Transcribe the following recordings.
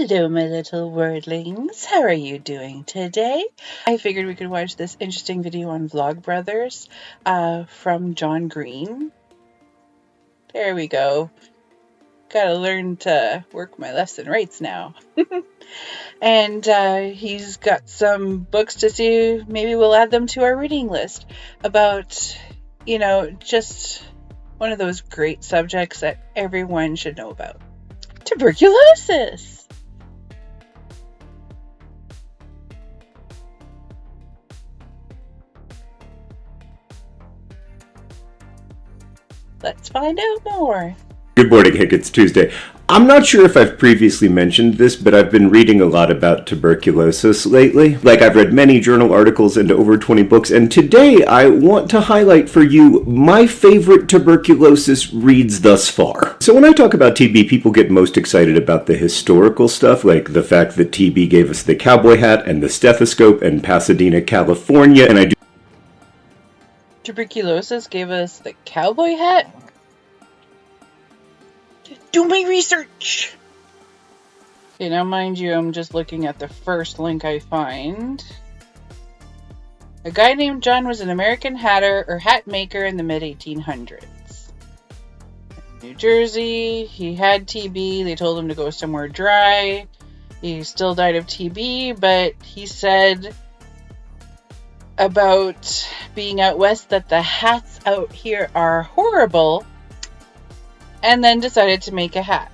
Hello, my little wordlings. How are you doing today? I figured we could watch this interesting video on Vlogbrothers from John Green. There we go. Gotta learn to work my lefts and rights now. And he's got some books to see. Maybe we'll add them to our reading list about, just one of those great subjects that everyone should know about. Tuberculosis! Let's find out more. Good morning, Hank. It's Tuesday. I'm not sure if I've previously mentioned this, but I've been reading a lot about tuberculosis lately. I've read many journal articles and over 20 books, and today I want to highlight for you my favorite tuberculosis reads thus far. So when I talk about TB, people get most excited about the historical stuff, like the fact that TB gave us the cowboy hat and the stethoscope in Pasadena, California, and I do... Tuberculosis gave us the cowboy hat? Do my research! Okay, now mind you, I'm just looking at the first link I find. A guy named John was an American hatter or hat maker in the mid-1800s. New Jersey, he had TB, they told him to go somewhere dry. He still died of TB, but he said about being out west that the hats out here are horrible, and then decided to make a hat.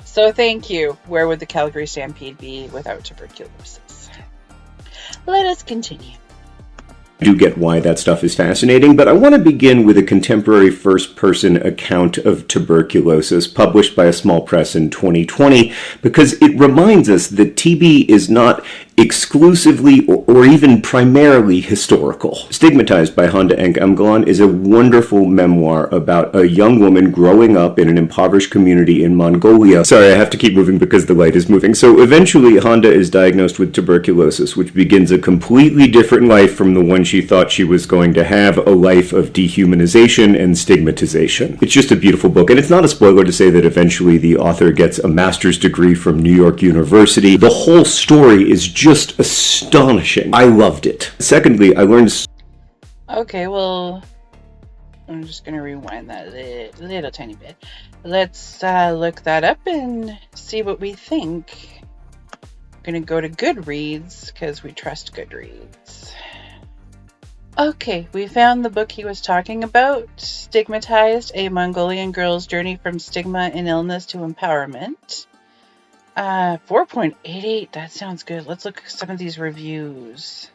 So thank you. Where would the Calgary Stampede be without tuberculosis? Let us continue. I do get why that stuff is fascinating, but I want to begin with a contemporary first-person account of tuberculosis published by a small press in 2020 because it reminds us that TB is not exclusively or even primarily historical. Stigmatized by Handa Engamgalan is a wonderful memoir about a young woman growing up in an impoverished community in Mongolia. Sorry, I have to keep moving because the light is moving. So eventually Handa is diagnosed with tuberculosis, which begins a completely different life from the one she thought she was going to have, a life of dehumanization and stigmatization. It's just a beautiful book, and it's not a spoiler to say that eventually the author gets a master's degree from New York University. The whole story is just astonishing. I loved it. Secondly, I learned... Okay, well, I'm just going to rewind that a little tiny bit. Let's look that up and see what we think. I'm going to go to Goodreads because we trust Goodreads. Okay, we found the book he was talking about, Stigmatized, A Mongolian Girl's Journey from Stigma and Illness to Empowerment. 4.88, that sounds good. Let's look at some of these reviews.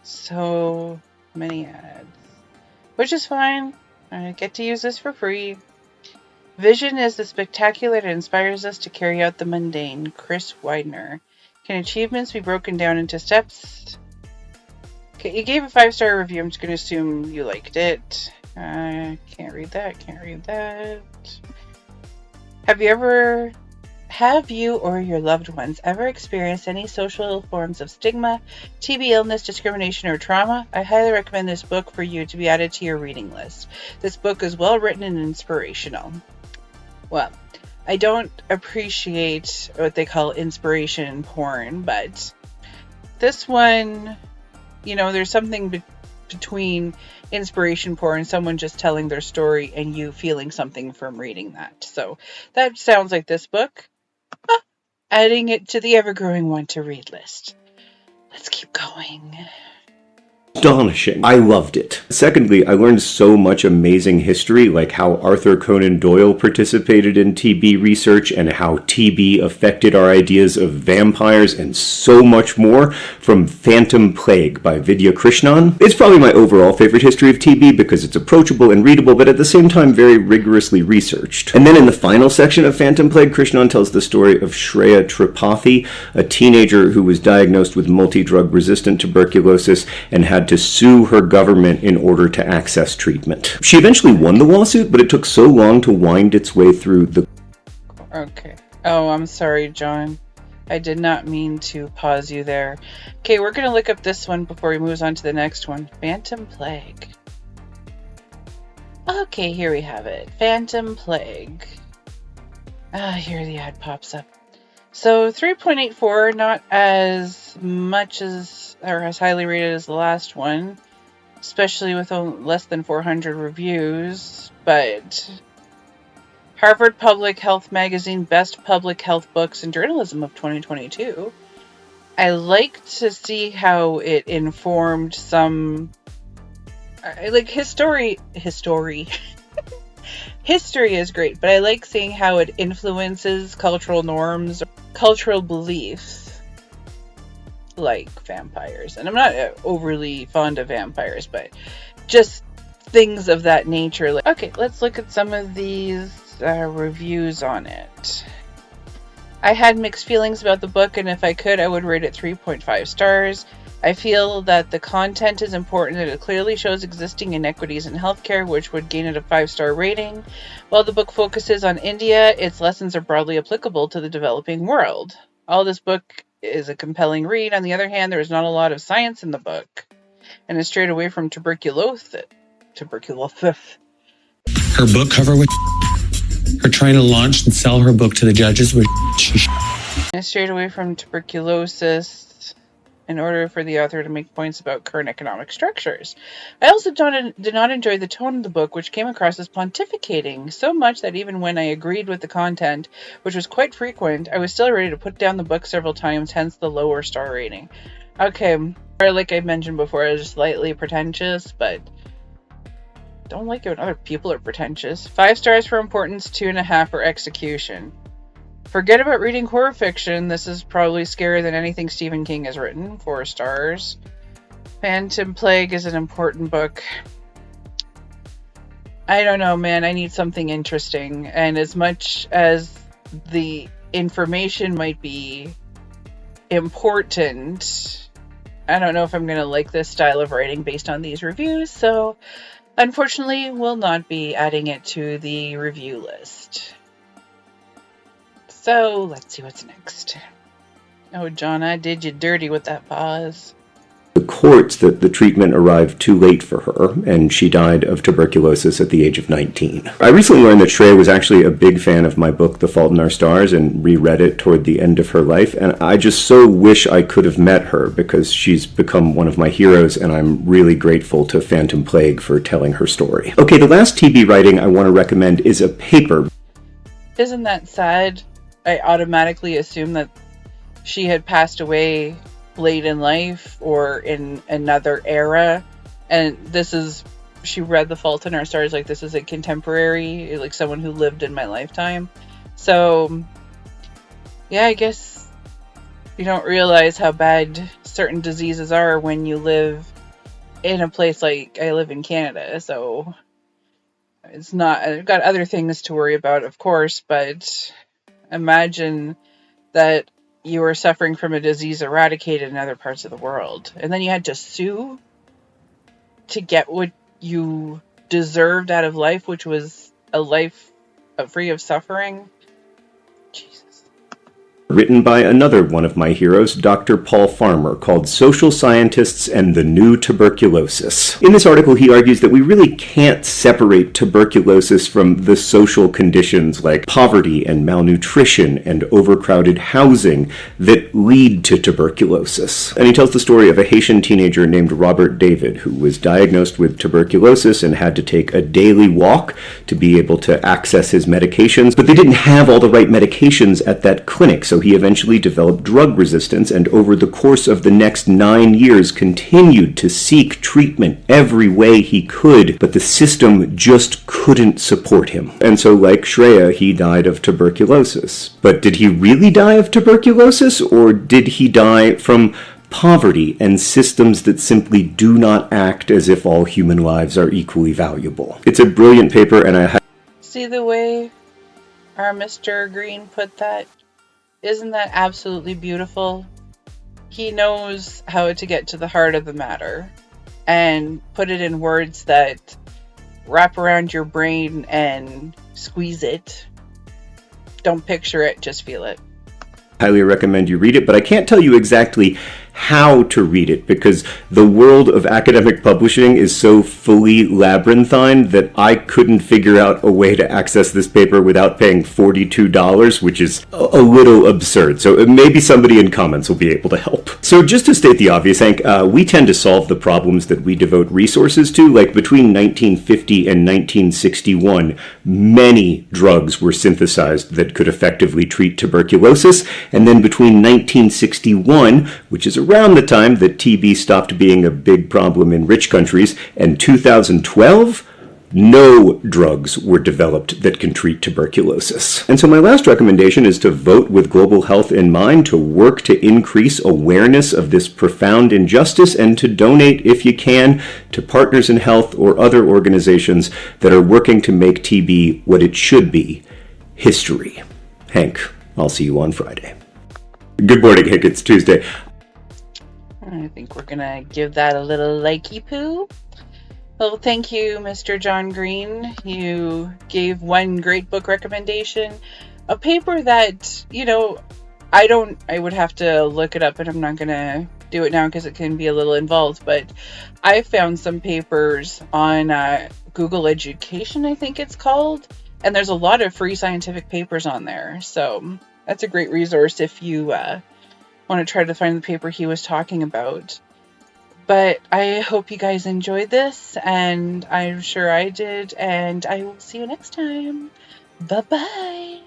So many ads, which is fine. I get to use this for free. Vision is the spectacular that inspires us to carry out the mundane. Chris Widener. Can achievements be broken down into steps? Okay, you gave a 5-star review. I'm just going to assume you liked it. Can't read that. Have you or your loved ones ever experienced any social forms of stigma, TB illness, discrimination, or trauma? I highly recommend this book for you to be added to your reading list. This book is well written and inspirational. Well, I don't appreciate what they call inspiration porn, but this one, there's something between inspiration porn, someone just telling their story, and you feeling something from reading that. So that sounds like this book. Adding it to the ever-growing want-to-read list. Let's keep going. Astonishing. I loved it. Secondly, I learned so much amazing history, like how Arthur Conan Doyle participated in TB research and how TB affected our ideas of vampires and so much more from Phantom Plague by Vidya Krishnan. It's probably my overall favorite history of TB because it's approachable and readable, but at the same time very rigorously researched. And then in the final section of Phantom Plague, Krishnan tells the story of Shreya Tripathi, a teenager who was diagnosed with multi-drug resistant tuberculosis and had to sue her government in order to access treatment. She eventually won the lawsuit, but it took so long to wind its way through the... Okay. Oh, I'm sorry, John. I did not mean to pause you there. Okay, we're going to look up this one before we move on to the next one. Phantom Plague. Okay, here we have it. Phantom Plague. Here the ad pops up. So 3.84, not as much as, or as highly rated as the last one, especially with less than 400 reviews, but Harvard Public Health Magazine Best Public Health Books in Journalism of 2022. I like to see how it informed some, like, history. History is great, but I like seeing how it influences cultural norms, cultural beliefs, like vampires. And I'm not overly fond of vampires, but just things of that nature. Okay, let's look at some of these reviews on it. I had mixed feelings about the book, and if I could, I would rate it 3.5 stars. I feel that the content is important and it clearly shows existing inequities in healthcare, which would gain it a 5-star rating. While the book focuses on India, its lessons are broadly applicable to the developing world. All this book is a compelling read. On the other hand, there is not a lot of science in the book, and it's strayed away from tuberculosis. Her book cover with her trying to launch and sell her book to the judges, which and strayed away from tuberculosis in order for the author to make points about current economic structures. I also did not enjoy the tone of the book, which came across as pontificating, so much that even when I agreed with the content, which was quite frequent, I was still ready to put down the book several times, hence the lower star rating. Okay, like I mentioned before, I was slightly pretentious, but don't like it when other people are pretentious. 5 stars for importance, 2.5 for execution. Forget about reading horror fiction. This is probably scarier than anything Stephen King has written. 4 stars. Phantom Plague is an important book. I don't know, man. I need something interesting. And as much as the information might be important, I don't know if I'm going to like this style of writing based on these reviews. So, unfortunately, will not be adding it to the review list. So, let's see what's next. Oh, John, I did you dirty with that pause. The courts that the treatment arrived too late for her, and she died of tuberculosis at the age of 19. I recently learned that Shreya was actually a big fan of my book, The Fault in Our Stars, and reread it toward the end of her life, and I just so wish I could have met her, because she's become one of my heroes, and I'm really grateful to Phantom Plague for telling her story. Okay, the last TB writing I want to recommend is a paper. Isn't that sad? I automatically assume that she had passed away late in life or in another era, and she read The Fault in Our Stars like this is a contemporary, like someone who lived in my lifetime. So yeah, I guess you don't realize how bad certain diseases are when you live in a place like I live in Canada. So it's not, I've got other things to worry about, of course, but imagine that you were suffering from a disease eradicated in other parts of the world, and then you had to sue to get what you deserved out of life, which was a life free of suffering. Jesus. Written by another one of my heroes, Dr. Paul Farmer, called Social Scientists and the New Tuberculosis. In this article, he argues that we really can't separate tuberculosis from the social conditions like poverty and malnutrition and overcrowded housing that lead to tuberculosis. And he tells the story of a Haitian teenager named Robert David, who was diagnosed with tuberculosis and had to take a daily walk to be able to access his medications, but they didn't have all the right medications at that clinic, so he eventually developed drug resistance, and over the course of the next 9 years continued to seek treatment every way he could, but the system just couldn't support him. And so, like Shreya, he died of tuberculosis. But did he really die of tuberculosis, or did he die from poverty and systems that simply do not act as if all human lives are equally valuable? It's a brilliant paper, and I see the way our Mr. Green put that? Isn't that absolutely beautiful? He knows how to get to the heart of the matter and put it in words that wrap around your brain and squeeze it. Don't picture it, just feel it. highly recommend you read it, but I can't tell you exactly how to read it, because the world of academic publishing is so fully labyrinthine that I couldn't figure out a way to access this paper without paying $42, which is a little absurd. So maybe somebody in comments will be able to help. So just to state the obvious, Hank, we tend to solve the problems that we devote resources to. Like between 1950 and 1961, many drugs were synthesized that could effectively treat tuberculosis. And then between 1961, which is around the time that TB stopped being a big problem in rich countries, and 2012, no drugs were developed that can treat tuberculosis. And so my last recommendation is to vote with global health in mind, to work to increase awareness of this profound injustice, and to donate, if you can, to Partners in Health or other organizations that are working to make TB what it should be, history. Hank, I'll see you on Friday. Good morning, Hank. It's Tuesday. I think we're going to give that a little likey poo. Well, thank you, Mr. John Green. You gave one great book recommendation. A paper that, I would have to look it up, and I'm not going to do it now because it can be a little involved, but I found some papers on Google Education, I think it's called, and there's a lot of free scientific papers on there. So that's a great resource if you want to try to find the paper he was talking about. But I hope you guys enjoyed this, and I'm sure I did, and I will see you next time. Bye-bye.